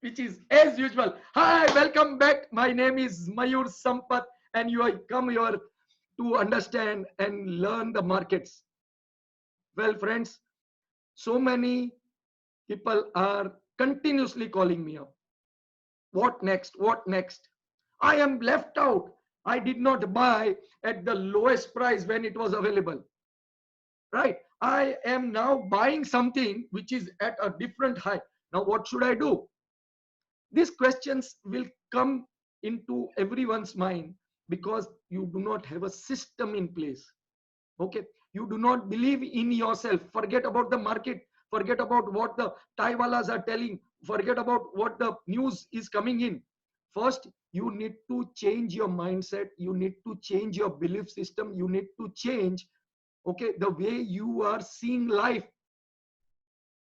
which is as usual. Hi, welcome back. My name is Mayur Sampath, and you have come here to understand and learn the markets. Well, friends, so many people are continuously calling me up. What next? What next? I am left out. I did not buy at the lowest price when it was available. Right? I am now buying something which is at a different high. Now, what should I do? These questions will come into everyone's mind because you do not have a system in place. Okay, you do not believe in yourself. Forget about the market, forget about what the taiwalas are telling, forget about what the news is coming in. First, you need to change your mindset, you need to change your belief system, you need to change, okay, the way you are seeing life.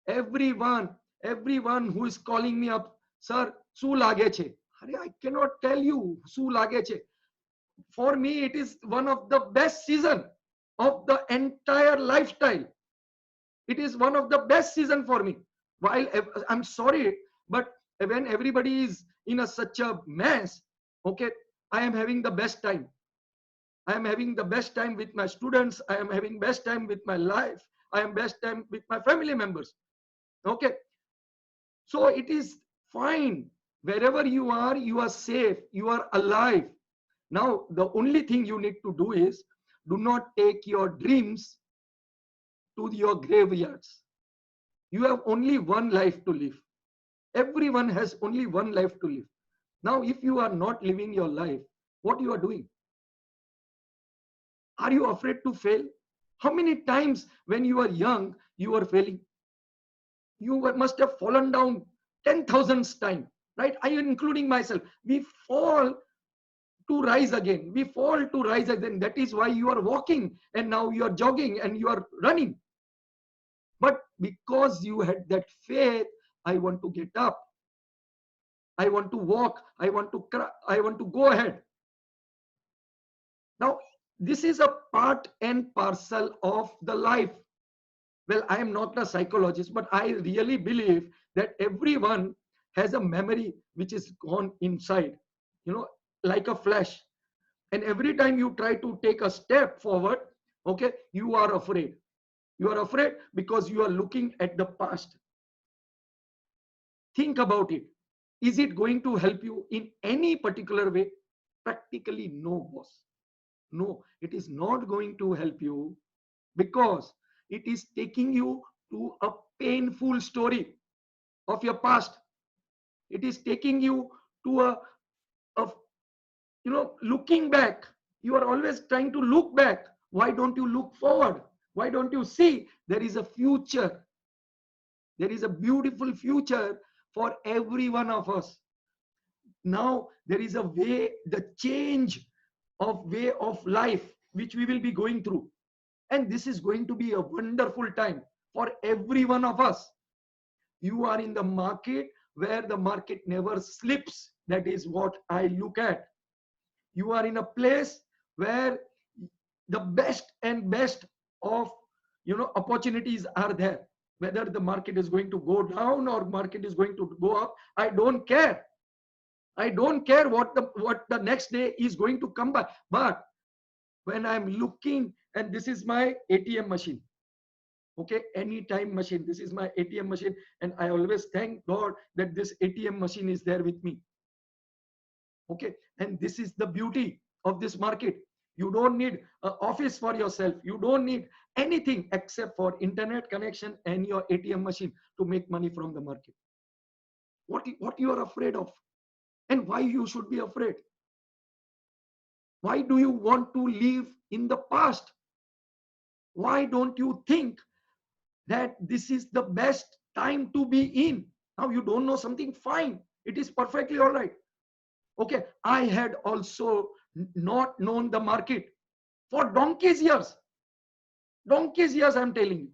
Everyone who is calling me up, sir, શું લાગે છે? I cannot tell you શું લાગે છે. For me, it is one of the best season of the entire lifestyle. It is one of the best season for me. While I'm sorry, but when everybody is in such a mess, okay, I am having the best time. I am having the best time with my students. I am having best time with my life. I am best time with my family members. Okay, so it is fine. Wherever you are safe, you are alive. Now, the only thing you need to do is do not take your dreams to your graveyards. You have only one life to live. Everyone has only one life to live. Now, if you are not living your life, what you are doing? Are you afraid to fail? How many times when you are young, you are failing? You must have fallen down 10,000 times, right? I am including myself. We fall to rise again. We fall to rise again. That is why you are walking and now you are jogging and you are running. But because you had that faith, I want to get up. I want to walk. I want to go ahead. Now, this is a part and parcel of the life. Well, I am not a psychologist, but I really believe that everyone has a memory which is gone inside, like a flash. And every time you try to take a step forward, okay, you are afraid. You are afraid because you are looking at the past. Think about it. Is it going to help you in any particular way? Practically no, boss. No, it is not going to help you because it is taking you to a painful story of your past. It is taking you to a looking back. You are always trying to look back. Why don't you look forward? Why don't you see there is a future? There is a beautiful future for every one of us. Now there is a way, the change of way of life which we will be going through, and this is going to be a wonderful time for every one of us. You are in the market where the market never slips. That is what I look at. You are in a place where the best and best of opportunities are there. Whether the market is going to go down or market is going to go up, I don't care. I don't care what the next day is going to come by. But when I'm looking, and this is my ATM machine, okay, anytime machine, this is my ATM machine, and I always thank God that this ATM machine is there with me. Okay, and this is the beauty of this market. You don't need an office for yourself. You don't need anything except for internet connection and your ATM machine to make money from the market. What you are afraid of, and why you should be afraid? Why do you want to live in the past? Why don't you think that this is the best time to be in? Now you don't know something, fine, it is perfectly all right. Okay, I had also not known the market for donkey's years, I'm telling you,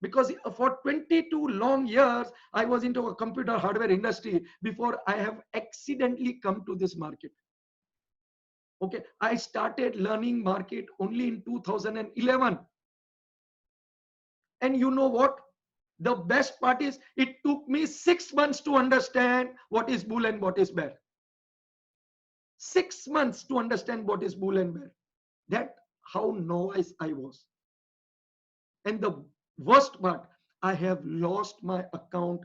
because for 22 long years I was into a computer hardware industry before I have accidentally come to this market. Okay, I started learning market only in 2011. And you know what? The best part is it took me 6 months to understand what is bull and what is bear. 6 months to understand what is bull and bear. That how novice I was. And the worst part, I have lost my account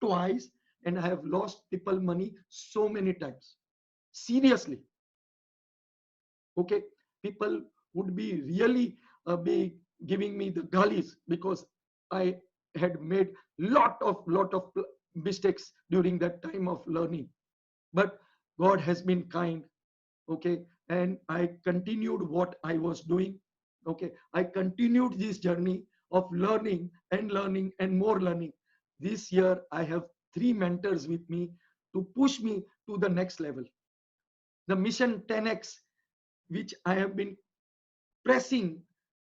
twice, and I have lost people money so many times. Seriously. Okay, people would be really be giving me the galis because I had made lot of mistakes during that time of learning. But God has been kind. Okay, and I continued what I was doing. Okay, I continued this journey of learning and learning and more learning. This year I have 3 mentors with me to push me to the next level. The mission 10x, which I have been pressing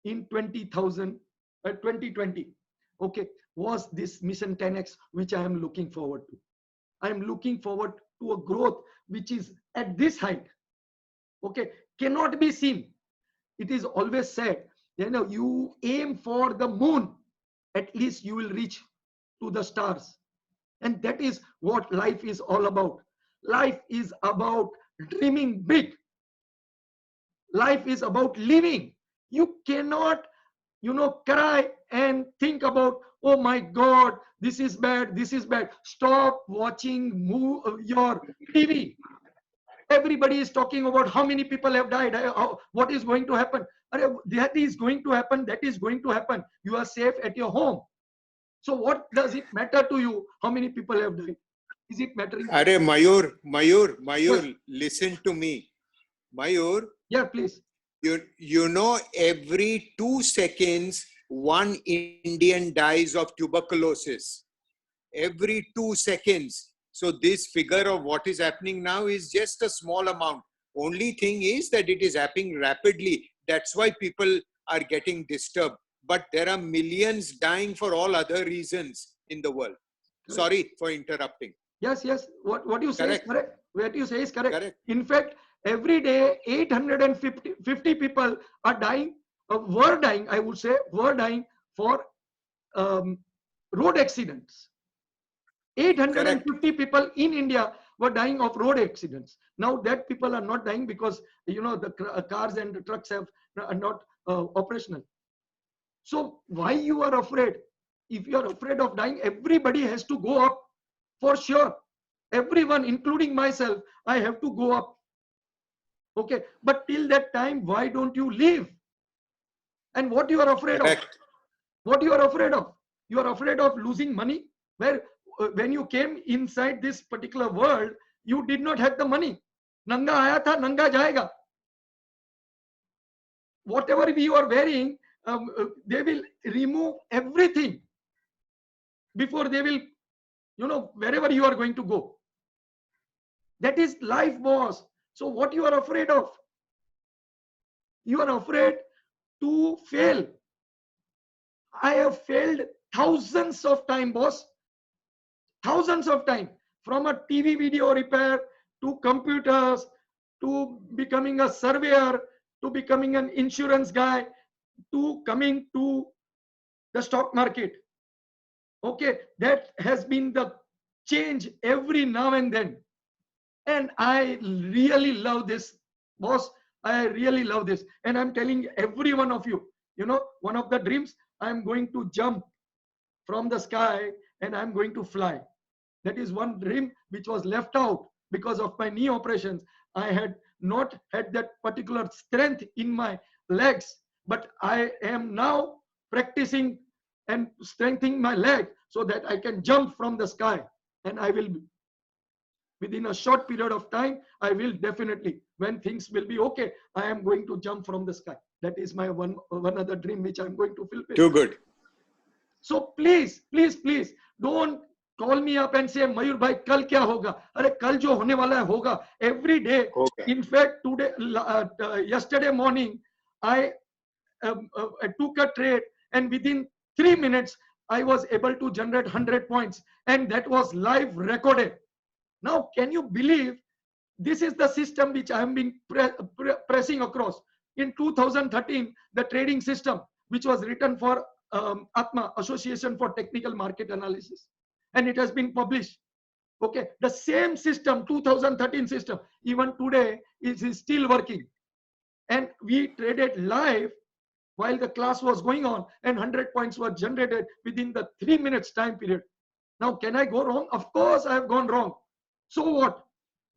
in 2020, okay, was this mission 10x, which I am looking forward to. I am looking forward to a growth which is at this height. Okay, cannot be seen. It is always said, you aim for the moon, at least you will reach to the stars. And that is what life is all about. Life is about dreaming big. Life is about living. You cannot, cry and think about, oh my God, this is bad, this is bad. Stop watching your TV. Everybody is talking about how many people have died, what is going to happen. That is going to happen, that is going to happen. You are safe at your home. So what does it matter to you how many people have died? Is it mattering? Mayur, Yes. listen to me. Mayur. Yeah, please. You know, every 2 seconds, one Indian dies of tuberculosis. Every 2 seconds. So this figure of what is happening now is just a small amount. Only thing is that it is happening rapidly. That's why people are getting disturbed. But there are millions dying for all other reasons in the world. Correct. Sorry for interrupting. Yes. What you say Correct. is correct. What you say is correct. Correct. In fact, every day 850 people are dying, were dying, I would say, were dying for road accidents. 850 people in India were dying of road accidents. Now that people are not dying because the cars and the trucks are not operational. So why you are afraid? If you are afraid of dying, everybody has to go up for sure. Everyone, including myself, I have to go up. Okay, but till that time, why don't you leave? And what you are afraid of? What you are afraid of? You are afraid of losing money. Where when you came inside this particular world, you did not have the money. Nanga aaya tha, nanga jayega. Whatever you are wearing, they will remove everything before they will, wherever you are going to go. That is life, boss. So what you are afraid of? You are afraid to fail. I have failed thousands of times, boss. Thousands of times. From a TV video repair to computers, to becoming a surveyor, to becoming an insurance guy, to coming to the stock market. Okay, that has been the change every now and then. And I really love this, boss. I really love this. And I'm telling every one of you, one of the dreams, I'm going to jump from the sky and I'm going to fly. That is one dream which was left out because of my knee operations. I had not had that particular strength in my legs, but I am now practicing and strengthening my leg so that I can jump from the sky. And I will, within a short period of time, I will definitely, when things will be okay, I am going to jump from the sky. That is my one other dream which I'm going to fulfill. Too good. So please, don't call me up and say, Mayur bhai, kal kya hoga? Arey, kal jo hone wala hai, hoga. Every day. Okay. In fact, today, yesterday morning, I took a trade, and within 3 minutes, I was able to generate 100 points, and that was live recorded. Now, can you believe this is the system which I am being pressing across? In 2013, the trading system, which was written for Atma, Association for Technical Market Analysis, and it has been published. Okay, the same system, 2013 system, even today is still working. And we traded live while the class was going on, and 100 points were generated within the 3 minutes time period. Now, can I go wrong? Of course, I have gone wrong. So what?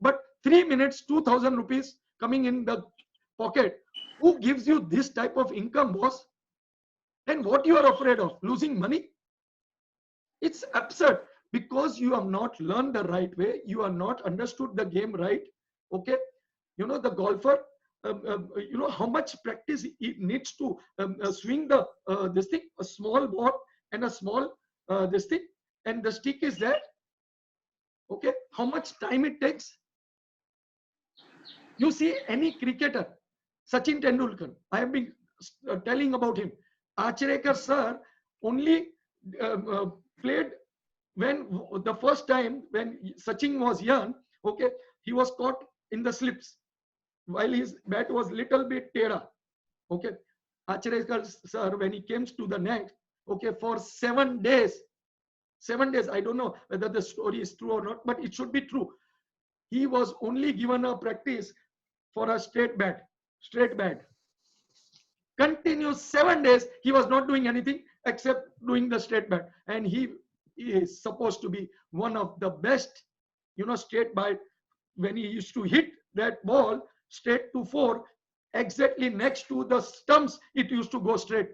But 3 minutes, 2,000 rupees coming in the pocket. Who gives you this type of income, boss? And what you are afraid of? Losing money? It's absurd, because you have not learned the right way. You have not understood the game right. Okay, you know, the golfer, you know how much practice it needs to swing the this thing, a small ball and a small this thing, and the stick is there. Okay, how much time it takes. You see any cricketer, Sachin Tendulkar, I have been telling about him. Acharya sir only played when the first time when Sachin was young. Okay, he was caught in the slips while his bat was little bit teda. Okay, Acharya sir, when he came to the net, okay, for 7 days, 7 days, I don't know whether the story is true or not, but it should be true. He was only given a practice for a straight bat. Continuous 7 days, he was not doing anything except doing the straight bat. And he is supposed to be one of the best, you know, straight bat. When he used to hit that ball straight to 4, exactly next to the stumps, it used to go straight.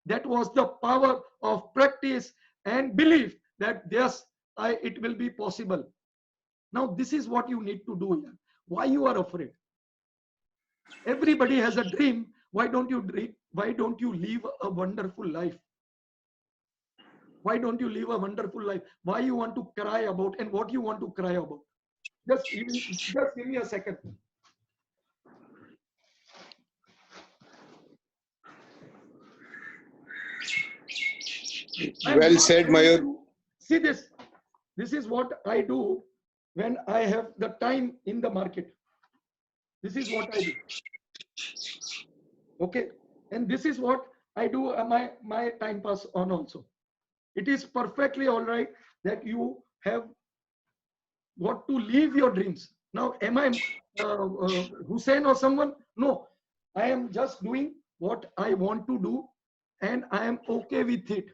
That was the power of practice and belief that yes, it will be possible. Now, this is what you need to do here. Why you are afraid? Everybody has a dream. Why don't you dream? Why don't you live a wonderful life? Why don't you live a wonderful life? Why you want to cry about, and what you want to cry about? Just give me a second. Well said, Mayur. See this. This is what I do when I have the time in the market. This is what I do. Okay, and this is what I do my time pass on also. It is perfectly all right that you have got to live your dreams. Now, am I Hussein or someone? No, I am just doing what I want to do, and I am okay with it,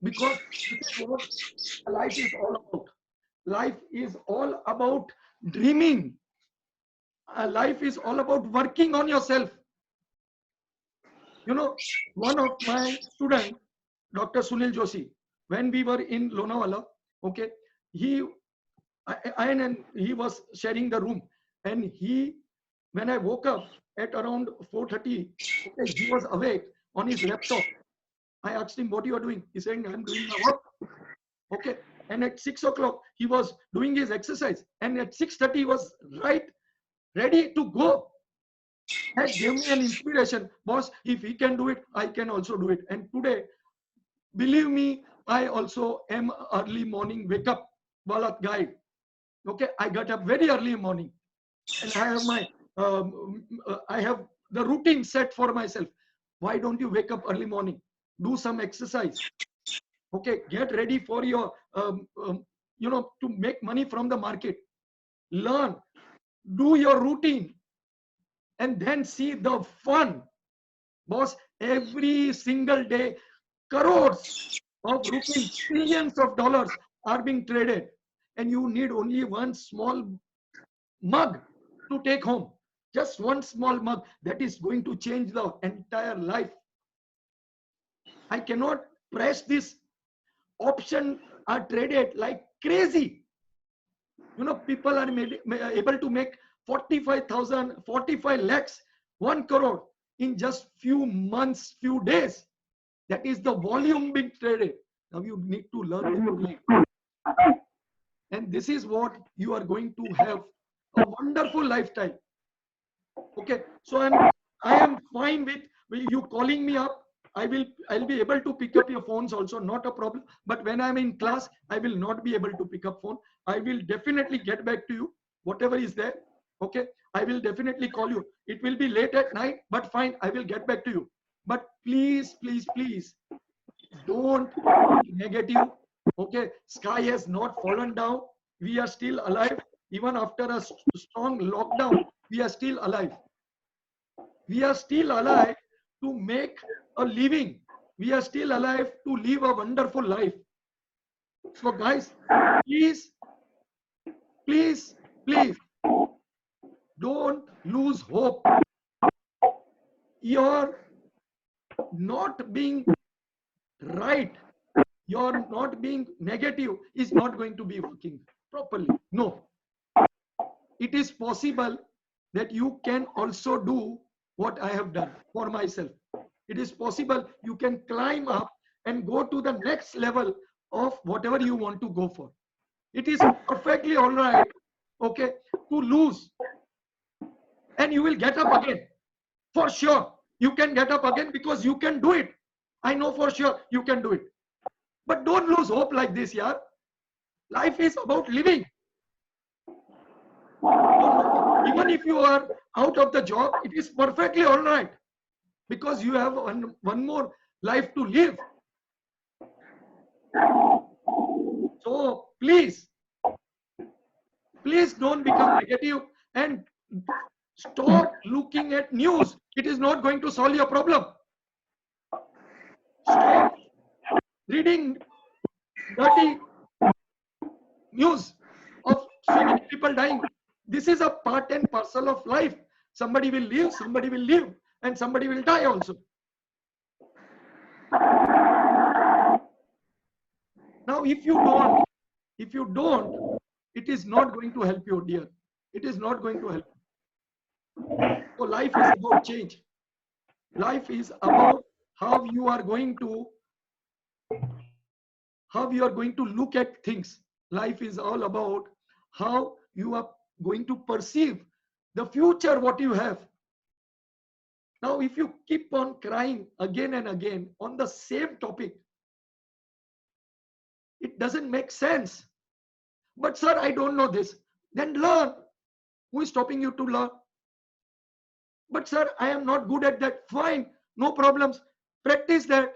because this is what life is all about. Life is all about dreaming. Life is all about working on yourself. You know, one of my students, Dr. Sunil Joshi, when we were in Lonavala, okay, and he was sharing the room, and when I woke up at around 4:30, okay, he was awake on his laptop. I asked him, what you are doing? He said, I'm doing my work. Okay, and at 6 o'clock, he was doing his exercise, and at 6:30, he was ready to go. That gave me an inspiration. Boss, if he can do it, I can also do it. And today, believe me, I also am early morning wake up Balat guy. Okay, I got up very early morning, and I have I have the routine set for myself. Why don't you wake up early morning? Do some exercise. Okay, get ready for your, you know, to make money from the market. Learn, do your routine, and then see the fun. Boss, every single day, crores of rupees, billions of dollars are being traded, and you need only one small mug to take home. Just one small mug that is going to change the entire life. I cannot press this. Option are traded like crazy. You know, people are able to make 45,000, 45 lakhs, 1 crore in just few months, few days. That is the volume being traded. Now you need to learn. And this is what you are going to have a wonderful lifestyle. Okay, so I am fine with you calling me up. I'll be able to pick up your phones also, not a problem. But when I'm in class, I will not be able to pick up phone. I will definitely get back to you, whatever is there. Okay, I will definitely call you. It will be late at night, but fine, I will get back to you. But please, please, please, Don't think negative. Okay, sky has not fallen down. We are still alive. Even after a strong lockdown, we are still alive. We are still alive to make a living. We are still alive to live a wonderful life. So, guys, please, please, please don't lose hope. You're not being right, you're not being negative is not going to be working properly. No, it is possible that you can also do what I have done for myself. It is possible you can climb up and go to the next level of whatever you want to go for. It is perfectly all right, okay, to lose, and you will get up again. For sure, you can get up again because you can do it. I know for sure you can do it. But don't lose hope like this, yeah. Life is about living. Even if you are out of the job, it is perfectly all right because you have one more life to live. So please, please don't become negative and stop looking at news. It is not going to solve your problem. Stop reading dirty news of so many people dying. This is a part and parcel of life. Somebody will live, and somebody will die also. Now, if you don't, it is not going to help you, dear. It is not going to help you. So life is about change. Life is about how you are going to look at things. Life is all about how you are going to perceive the future, what you have. Now, if you keep on crying again and again on the same topic, it doesn't make sense. But sir, I don't know this. Then learn. Who is stopping you to learn? But sir, I am not good at that. Fine, no problems. Practice that.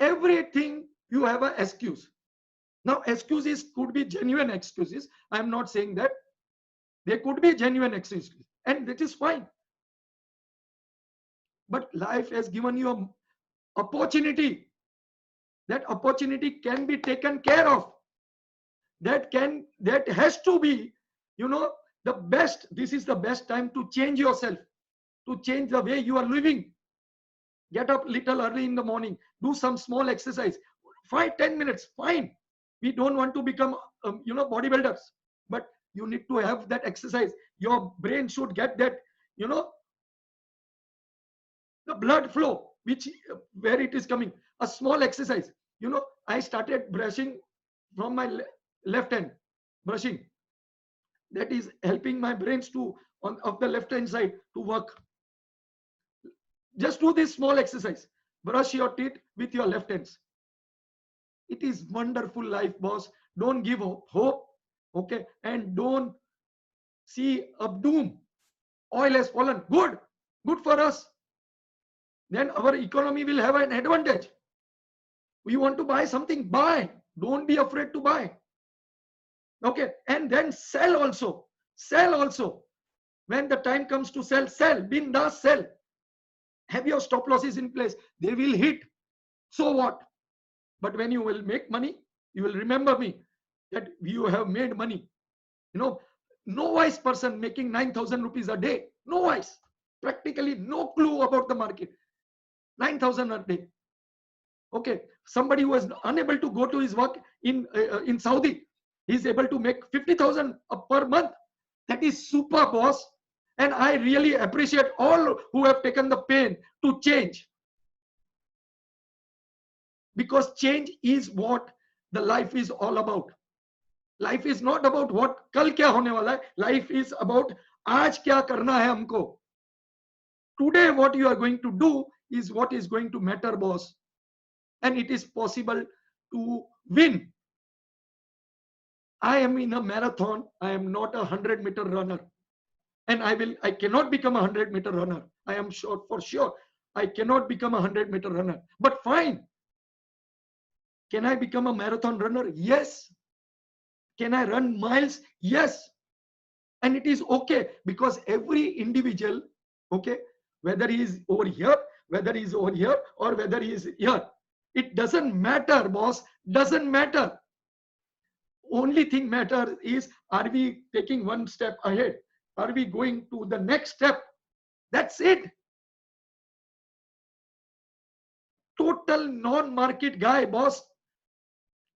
Everything you have an excuse. Now, excuses could be genuine excuses. I am not saying that. There could be genuine excuses, and that is fine. But life has given you an opportunity. That opportunity can be taken care of. That has to be, the best. This is the best time to change yourself, to change the way you are living. Get up little early in the morning, do some small exercise, 5-10 minutes, fine. We don't want to become bodybuilders, but you need to have that exercise. Your brain should get that, the blood flow, which where it is coming. A small exercise. I started brushing from my left hand, brushing. That is helping my brains to of the left hand side to work. Just do this small exercise. Brush your teeth with your left hands. It is wonderful life, boss. Don't give up hope, okay? And don't see a doom. Oil has fallen. Good for us. Then our economy will have an advantage. We want to buy something, buy. Don't be afraid to buy. Okay, and then sell also. Sell also. When the time comes to sell, sell. Bindas, sell. Have your stop losses in place. They will hit. So what? But when you will make money, you will remember me that you have made money. No wise person making 9,000 rupees a day. No wise. Practically no clue about the market. 9,000 a day. Okay, somebody who was unable to go to his work in Saudi, he is able to make 50,000 per month. That is super, boss. And I really appreciate all who have taken the pain to change. Because change is what the life is all about. Life is not about what kal kya hone wala hai. Life is about aaj kya karna hai humko. Today what you are going to do is what is going to matter, boss. And it is possible to win. I am in a marathon. I am not a 100-meter runner. And I cannot become a 100-meter runner. I am sure, for sure. I cannot become a 100-meter runner, but fine. Can I become a marathon runner? Yes. Can I run miles? Yes. And it is okay, because every individual, okay, whether he is over here, whether he is over here, or whether he is here, it doesn't matter, boss. Doesn't matter. Only thing matters is, are we taking one step ahead? Are we going to the next step? That's it. Total non-market guy, boss.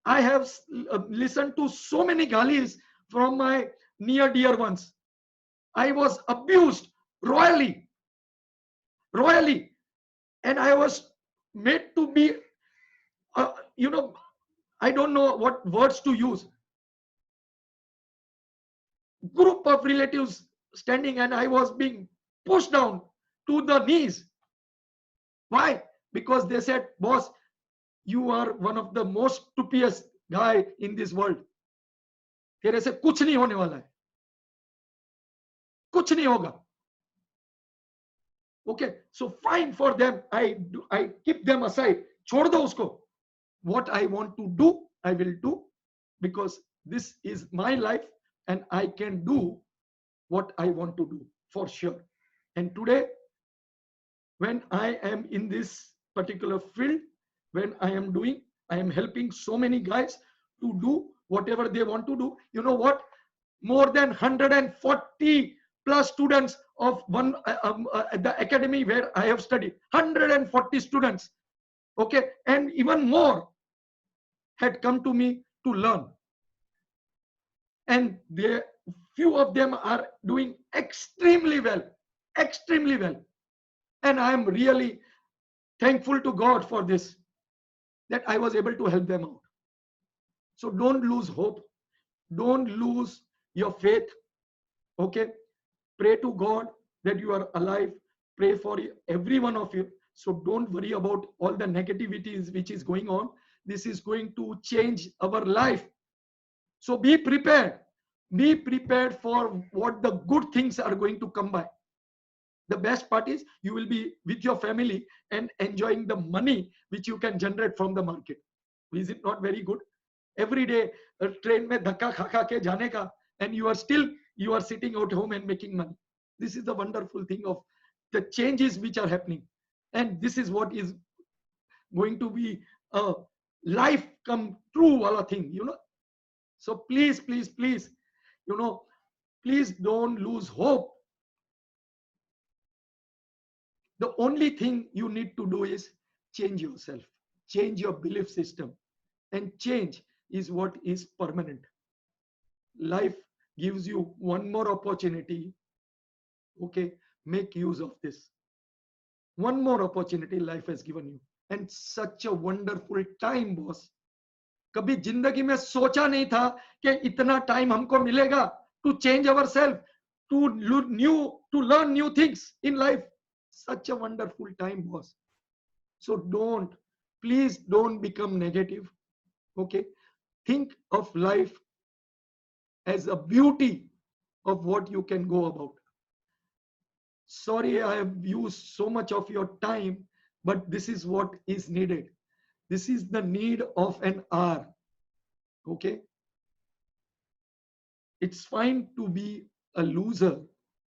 I have listened to so many galis from my near dear ones. I was abused royally, royally, and I was made to be, you know, I don't know what words to use. Group of relatives standing, and I was being pushed down to the knees. Why? Because they said, boss, you are one of the most stupidest guy in this world. तेरे से कुछ नहीं होने वाला है, कुछ नहीं होगा. Okay, so fine for them. I keep them aside. छोड़ दो उसको. What I want to do, I will do, because this is my life and I can do what I want to do for sure. And today, when I am in this particular field, when I am helping so many guys to do whatever they want to do. You know what? More than 140 plus students of the academy where I have studied, 140 students, okay, and even more had come to me to learn, and few of them are doing extremely well, and I am really thankful to God for this, that I was able to help them out. So don't lose hope, don't lose your faith, okay. Pray to God that you are alive. Pray for every one of you. So don't worry about all the negativities which is going on. This is going to change our life. So be prepared. Be prepared for what the good things are going to come by. The best part is you will be with your family and enjoying the money which you can generate from the market. Is it not very good? Every day, train mein dhakka kha ke jane ka, and you are sitting at home and making money. This is the wonderful thing of the changes which are happening, and this is what is going to be a life come true wala thing, you know. So please, you know, please don't lose hope. The only thing you need to do is change yourself, change your belief system, and change is what is permanent. Life gives you one more opportunity, okay. Make use of this. One more opportunity life has given you, and such a wonderful time, boss. कभी जिंदगी में सोचा नहीं था कि इतना time हमको मिलेगा to change ourselves, to learn new things in life. Such a wonderful time, boss. So please don't become negative, okay. Think of life as a beauty of what you can go about. Sorry, I have used so much of your time, but this is what is needed. This is the need of an hour, okay. It's fine to be a loser,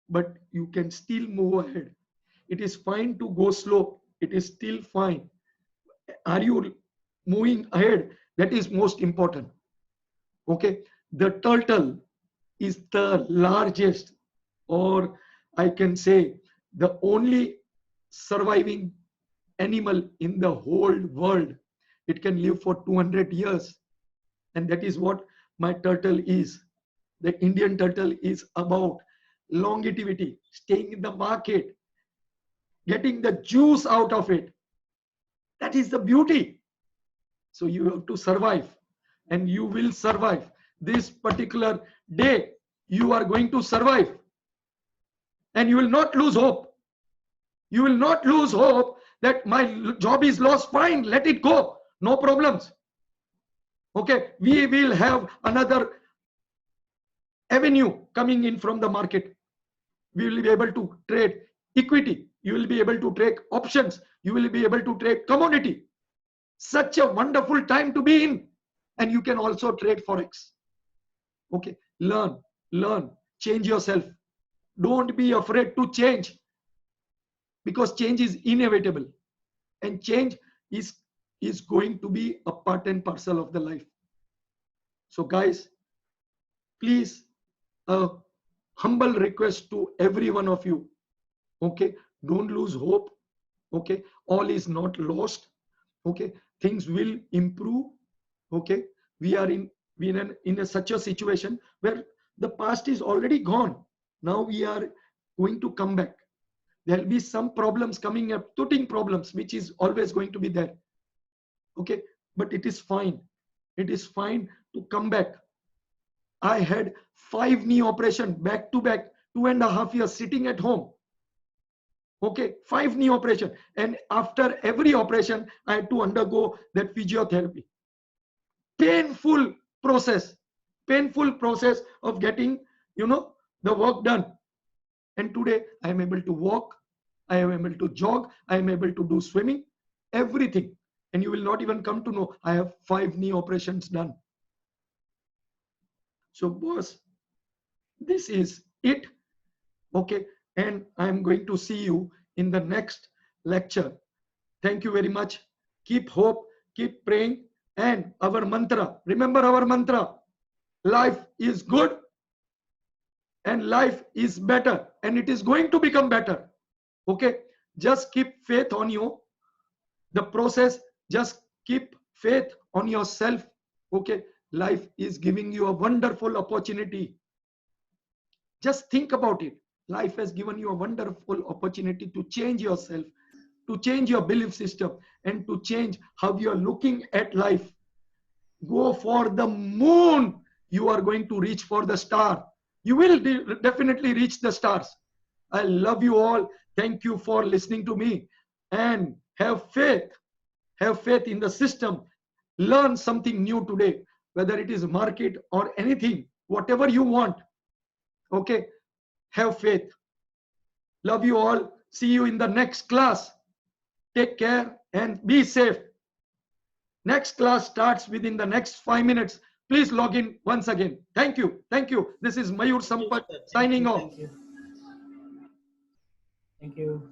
but you can still move ahead. It is fine to go slow. It is still fine. Are you moving ahead? That is most important, okay. The turtle is the largest, or I can say the only surviving animal in the whole world. It can live for 200 years, and that is what my turtle is. The Indian turtle is about longevity, staying in the market, getting the juice out of it. That is the beauty. So you have to survive, and you will survive. This particular day, you are going to survive, and you will not lose hope. You will not lose hope that my job is lost. Fine, let it go. No problems. Okay, we will have another avenue coming in from the market. We will be able to trade equity. You will be able to trade options. You will be able to trade commodity. Such a wonderful time to be in. And you can also trade Forex. Okay, learn, change yourself. Don't be afraid to change, because change is inevitable, and change is going to be a part and parcel of the life. So guys, please, a humble request to every one of you. Okay, don't lose hope. Okay, all is not lost. Okay, things will improve. Okay, we are in such a situation where the past is already gone. Now we are going to come back. There will be some problems coming up, teething problems, which is always going to be there. Okay, but it is fine. It is fine to come back. I had 5 knee operation back to back, 2.5 years sitting at home. Okay, 5 knee operation, and after every operation I had to undergo that physiotherapy. Painful process of getting the work done. And today I am able to walk, I am able to jog, I am able to do swimming, everything. And you will not even come to know I have 5 knee operations done. So boss, this is it. Okay, and I am going to see you in the next lecture. Thank you very much. Keep hope, keep praying, and our mantra, remember our mantra: life is good and life is better, and it is going to become better. Okay, just keep faith on you, the process. Just keep faith on yourself. Okay, life is giving you a wonderful opportunity. Just think about it. Life has given you a wonderful opportunity to change yourself, to change your belief system, and to change how you are looking at life. Go for the moon. You are going to reach for the star. You will definitely reach the stars. I love you all. Thank you for listening to me, and have faith. Have faith in the system. Learn something new today, whether it is market or anything, whatever you want. Okay, have faith. Love you all. See you in the next class. Take care and be safe. Next class starts within the next 5 minutes. Please log in once again. Thank you. Thank you. This is Mayur Sampat signing off. Thank you.